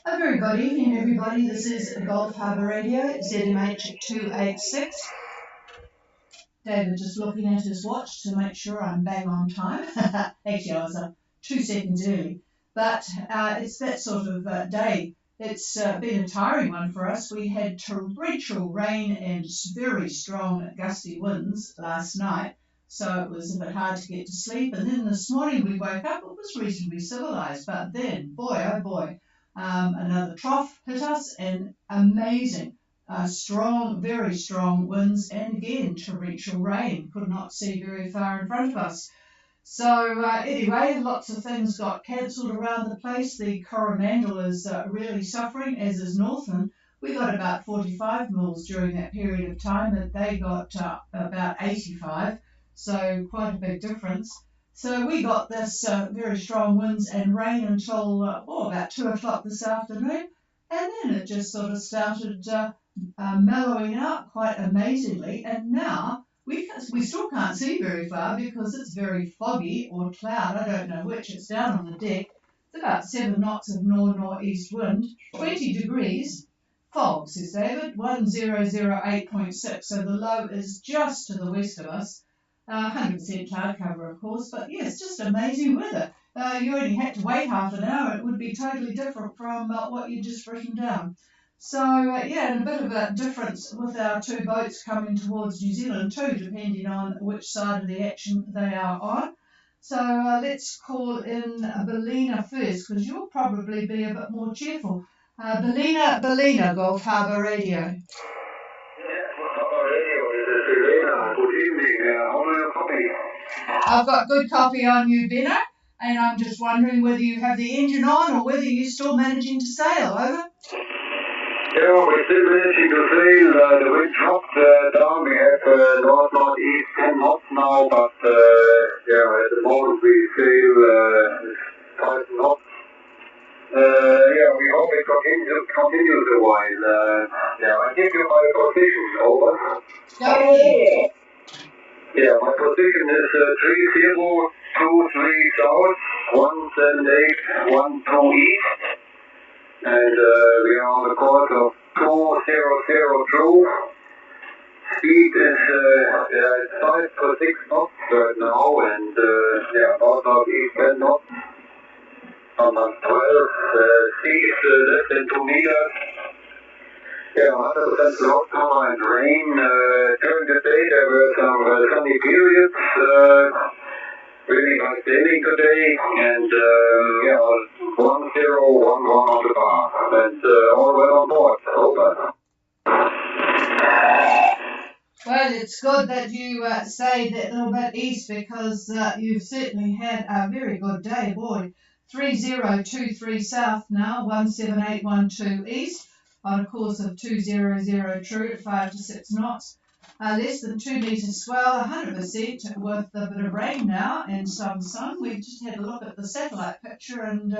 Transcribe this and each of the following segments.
A very good evening, everybody. This is Gulf Harbour Radio, ZMH 286. David just looking at his watch to make sure I'm bang on time. Actually, I was 2 seconds early. But it's that sort of day. It's been a tiring one for us. We had torrential rain and very strong gusty winds last night, so it was a bit hard to get to sleep. And then this morning we woke up. It was reasonably civilised, but then, boy, oh boy, another trough hit us, and amazing, strong, very strong winds, and again, torrential rain. Could not see very far in front of us. So anyway, lots of things got cancelled around the place. The Coromandel is really suffering, as is Northland. We got about 45 mils during that period of time, but they got about 85, so quite a big difference. So we got this very strong winds and rain until about 2 o'clock this afternoon, and then it just sort of started mellowing out quite amazingly, and now we still can't see very far because it's very foggy or cloud, I don't know which. It's down on the deck. It's about 7 knots of north-northeast wind, 20 degrees, fog, says David, 1008.6, so the low is just to the west of us. 100% cloud cover, of course, but yes, just amazing weather. You only had to wait half an hour. It would be totally different from what you just written down. So, and a bit of a difference with our 2 boats coming towards New Zealand too, depending on which side of the action they are on. So let's call in Bellina first, because you'll probably be a bit more cheerful. Bellina, Gulf Harbour Radio. Good evening. How do you copy? I've got good copy on you, Benno, and I'm just wondering whether you have the engine on or whether you're still managing to sail. Over. Yeah, we're still managing to sail. The wind dropped down. We have north-northeast 10 knots now, but at the moment we sail 5 knots. We hope it continues a while. I give you my position. Over. Okay. Yeah, my position is 3023 south, 17812 east, and we are on the course of 2002. Speed is 5 to 6 knots right now, and north-northeast 10 knots. On 12, seas less than 2 meters. 100% cloud cover and rain. During the day there were some sunny periods. Really nice sailing today, and 1011 on the bar, and all well on board. Over. Well, it's good that you stayed that little bit east, because you've certainly had a very good day, boy. 3023 south now, 17812 east, on a course of 200 true at 5 to 6 knots. Less than 2 metres swell, 100% with a bit of rain now and some sun. We just had a look at the satellite picture, and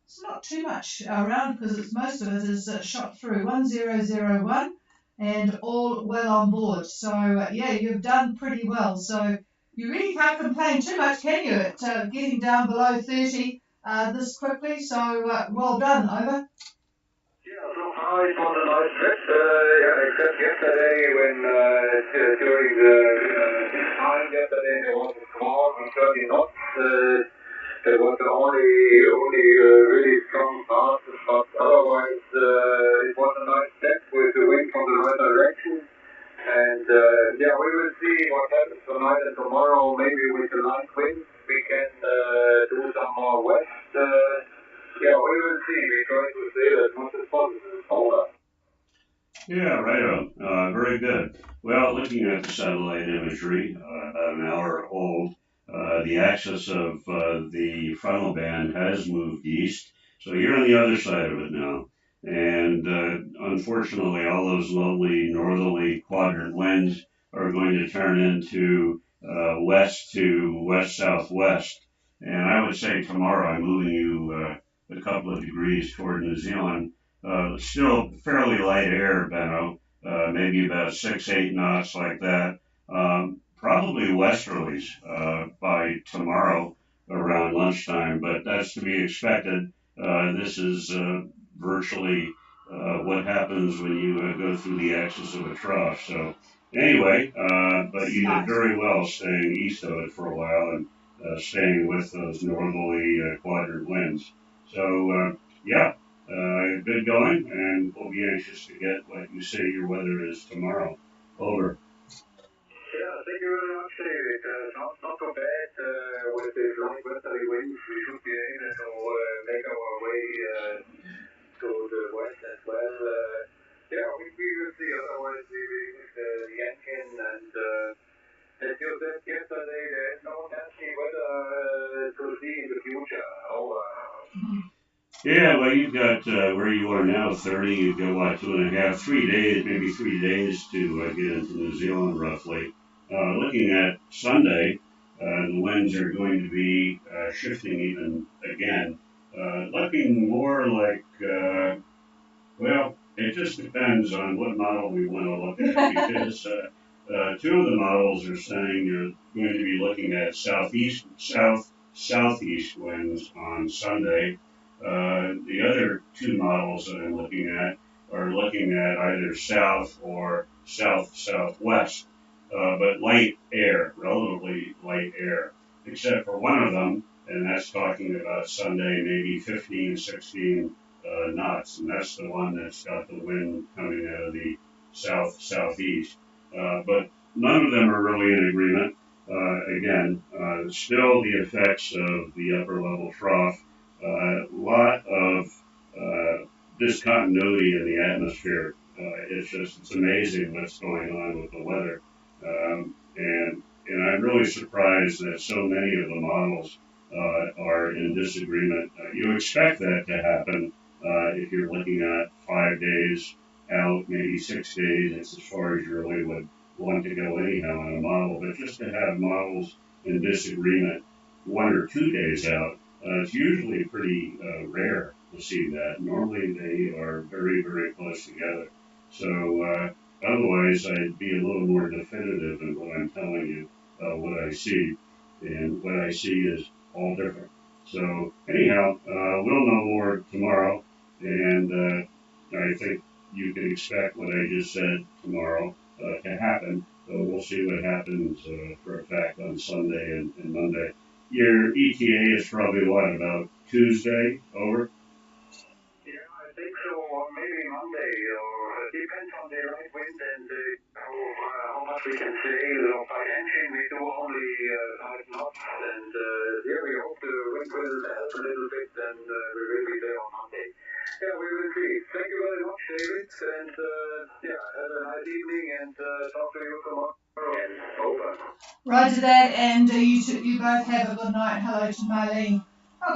it's not too much around, because most of it is shot through. 1001 and all well on board. So you've done pretty well. So you really can't complain too much, can you, at getting down below 30 this quickly? So well done. Over. So far it was a nice trip, except yesterday when during the time yesterday there was a squall with 30 knots. There was only really strong passes, but otherwise it was a nice step with the wind from the right direction. And we will see what happens tonight and tomorrow. Maybe with the light winds we can do some more west. We will see. We try to sail as much as possible. Over. Yeah, right. Very good. Well, looking at the satellite imagery, about an hour old, the axis of the frontal band has moved east. So you're on the other side of it now. And unfortunately, all those lovely northerly quadrant winds are going to turn into west to west-southwest. And I would say tomorrow I'm moving you a couple of degrees toward New Zealand. Still fairly light air, Benno, maybe about 6, 8 knots like that. Probably westerlies by tomorrow around lunchtime, but that's to be expected. This is virtually what happens when you go through the axis of a trough. So anyway, but you did very well staying east of it for a while and staying with those northerly quadrant winds. So yeah, good going, and we'll be anxious to get what you say your weather is tomorrow. Over. Yeah, thank you very much, David. Not so bad with the light westerly winds. We should be able to make our way to the west as well. Yeah, we will see. Otherwise, we will use the engine. And as you said yesterday, there is no nasty weather to see in the future. Over. Yeah, well, you've got where you are now, 30. You've got, what, 2.5, 3 days, maybe 3 days to get into New Zealand, roughly. Looking at Sunday, the winds are going to be shifting even again. Looking more like, well, it just depends on what model we want to look at, because two of the models are saying you're going to be looking at southeast winds on Sunday. The other two models that I'm looking at are looking at either south or south-southwest, but light air, relatively light air, except for one of them, and that's talking about Sunday, maybe 15, 16 knots, and that's the one that's got the wind coming out of the south-southeast. But none of them are really in agreement. Again, still the effects of the upper level trough. A lot of discontinuity in the atmosphere. It's amazing what's going on with the weather. And I'm really surprised that so many of the models are in disagreement. You expect that to happen if you're looking at 5 days out, maybe 6 days. It's as far as you really would want to go anyhow on a model. But just to have models in disagreement 1 or 2 days out, it's usually pretty rare to see that. Normally they are very, very close together. So otherwise I'd be a little more definitive in what I'm telling you, what I see. And what I see is all different. So anyhow, we'll know more tomorrow. And I think you can expect what I just said tomorrow to happen. So we'll see what happens for a fact on Sunday and Monday. Your ETA is probably what, about Tuesday? Over? Yeah, I think so. Or maybe Monday. Or it depends on the light wind and how much we can say. By engine, we do only 5 knots. And yeah, we hope the wind will help a little bit, and we will be there on Monday. Yeah, we will see. Thank you very much, David. And yeah, have a nice evening, and talk to you tomorrow. And over. Roger that, and you both have a good night. Hello to Marlene.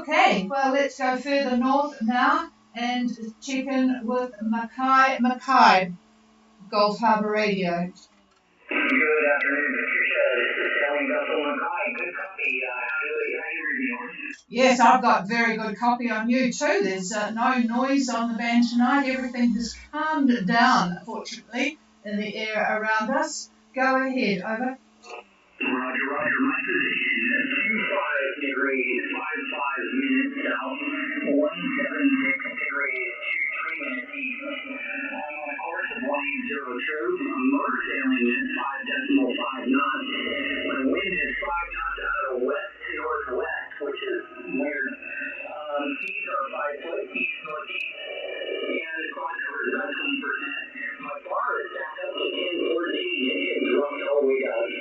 Okay, well, let's go further north now and check in with Mackay, Gulf Harbour Radio. Good afternoon, Mr. Chair. This is Sailing Vessel Mackay. Good copy. How you reviewing? Yes, I've got very good copy on you too. There's no noise on the band tonight. Everything has calmed down, fortunately, in the air around us. Go ahead, over. Roger, my position is 25 degrees, 55 minutes south, 176 degrees, 23 minutes east. I'm on a course of 180 motor sailing at 5.5 knots. My wind is 5 knots out of west to northwest, which is weird. Seas are 5 foot east northeast, and the quad cover is about 20%. My bar is back up to 1014. It dropped all the way down to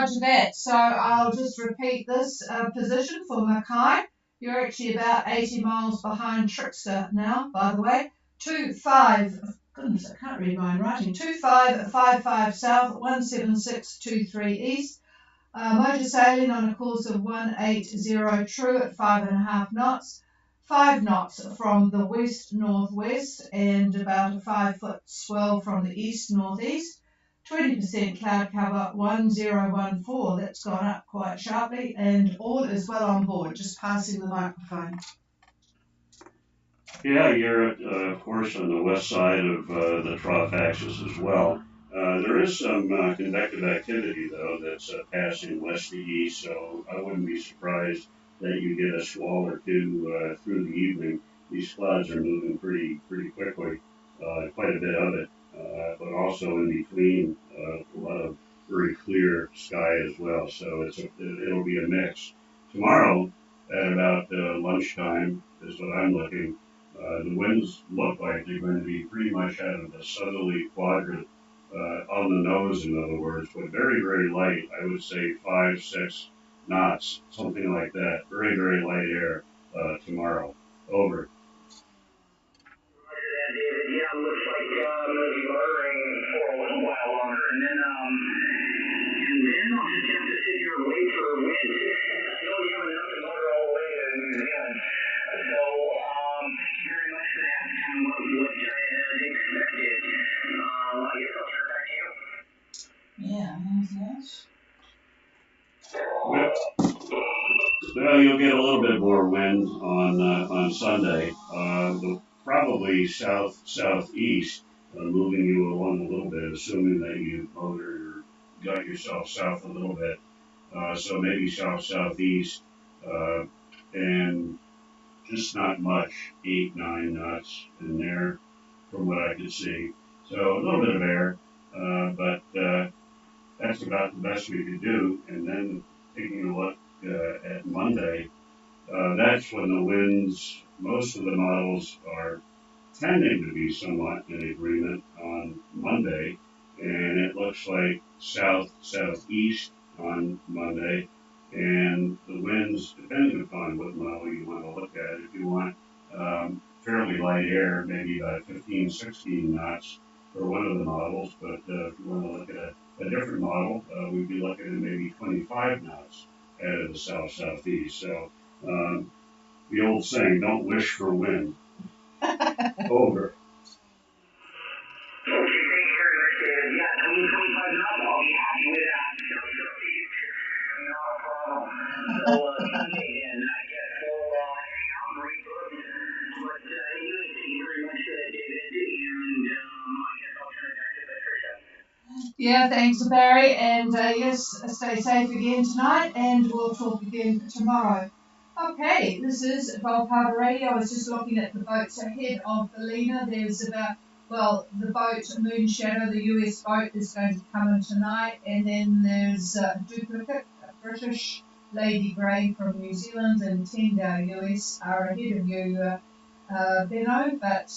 roger that. So I'll just repeat this position for Mackay. You're actually about 80 miles behind Trickster now, by the way. 25, goodness, I can't read my own writing. 2555 south, 17623 east. Motor sailing on a course of 180 true at 5.5 knots. 5 knots from the west-northwest and about a 5-foot swell from the east-northeast. 20% cloud cover, 1014. That's gone up quite sharply, and all is well on board. Just passing the microphone. Yeah, you're, of course, on the west side of the trough axis as well. There is some convective activity, though, that's passing west to east, so I wouldn't be surprised that you get a squall or two through the evening. These clouds are moving pretty quickly, quite a bit of it, but also in between a lot of very clear sky as well, so it'll be a mix. Tomorrow, at about lunchtime, is what I'm looking. The winds look like they're going to be pretty much out of the southerly quadrant, on the nose, in other words, but very light. I would say 5-6 knots, something like that. Very light air tomorrow. Over. Roger that, David. Yeah, looks like it'll be lowering for a little while longer, and then I'll just have to sit here and wait for the wind. I know you have enough to motor all the way to New Zealand, so thank you very much for that. Kind of what I had expected. I guess I'll turn it back to you. Yeah, anything else? Well, you'll get a little bit more wind on Sunday. Probably southeast, moving you along a little bit, assuming that you motored or got yourself south a little bit. So maybe southeast, and just not much, 8-9 knots in there from what I could see. So a little bit of air, but that's about the best we could do. And then taking a look at Monday, that's when the winds, most of the models are tending to be somewhat in agreement on Monday, and it looks like southeast on Monday, and the winds, depending upon what model you want to look at, if you want fairly light air, maybe about 15-16 knots for one of the models, but if you want to look at a different model, we'd be looking at maybe 25 knots out of the southeast. So the old saying, don't wish for wind. Over. Okay, thank you very much, David. Yeah, 25 knots, I'll be happy with that. Not a problem. So, Sunday then, I guess we'll hang out and rebook. But anyway, thank you very much for that, David. And I guess I'll turn it back to Patricia. Yeah, thanks, Barry. And yes, stay safe again tonight, and we'll talk again tomorrow. Okay, this is Gulf Harbour Radio. I was just looking at the boats ahead of Ballina. There's the boat Moon Shadow, the US boat, is going to come in tonight. And then there's Duplicate, a British, Lady Grey from New Zealand, and Tendau US are ahead of you, Benno, but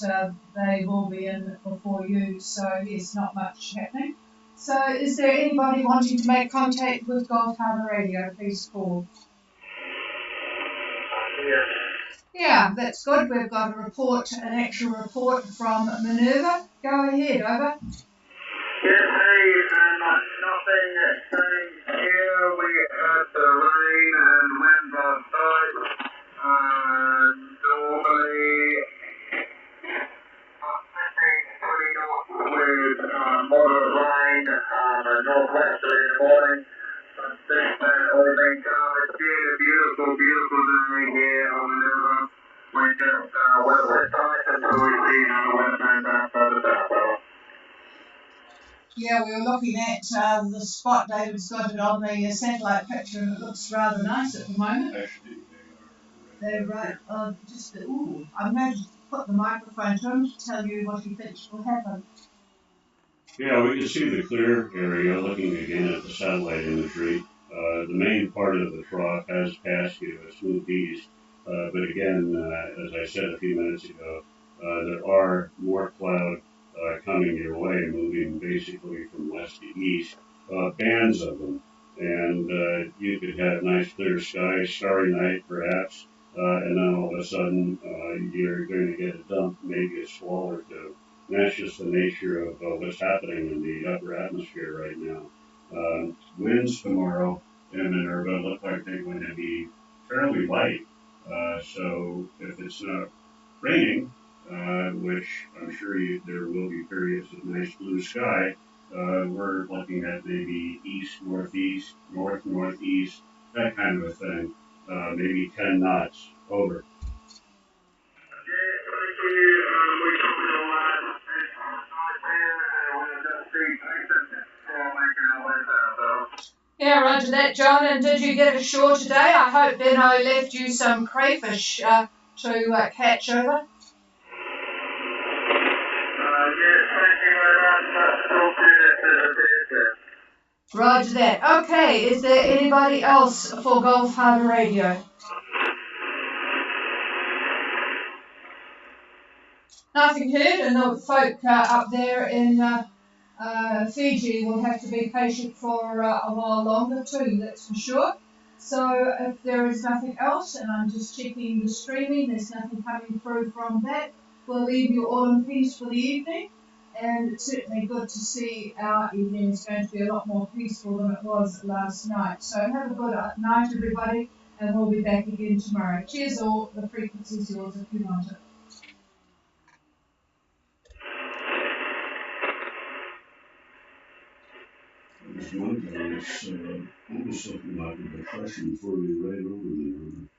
they will be in before you. So, yes, not much happening. So, is there anybody wanting to make contact with Gulf Harbour Radio? Please call. Yeah, that's good. We've got an actual report from Minerva. Go ahead, over. Yes, hey, nothing changed here. We had the rain and wind outside. Normally, 53 knots with moderate rain, northwesterly in the morning. But since then, all been calm. It's been a beautiful day here on Minerva. We just we're tight until we see another wind turn back further south. Yeah, we were looking at the spot. David's got it on the satellite picture, and it looks rather nice at the moment. Actually, They're right. I'm going to put the microphone to him to tell you what he thinks will happen. yeah, we can see the clear area looking again at the satellite imagery. The main part of the trough has passed you. It's moved east. But again, as I said a few minutes ago, there are more cloud coming your way, moving basically from west to east, bands of them. and you could have nice clear skies, starry night perhaps, and then all of a sudden you're going to get a dump, maybe a squall or two. And that's just the nature of what's happening in the upper atmosphere right now. Winds tomorrow in Minerva look like they're going to be fairly light. So if it's not raining, which I'm sure there will be periods of nice blue sky, we're looking at maybe east, northeast, north, northeast, that kind of a thing. Maybe 10 knots. Over. Yeah, roger that, John. And did you get ashore today? I hope Benno left you some crayfish to catch over. Roger that. Okay, is there anybody else for Gulf Harbour Radio? Nothing heard, and the folk up there in Fiji will have to be patient for a while longer too, that's for sure. So if there is nothing else, and I'm just checking the streaming, there's nothing coming through from that, we'll leave you all in peace for the evening. And it's certainly good to see our evening is going to be a lot more peaceful than it was last night. So have a good night, everybody, and we'll be back again tomorrow. Cheers all. The frequency's yours if you want it. This one guy is almost looking like a depression for me right over there.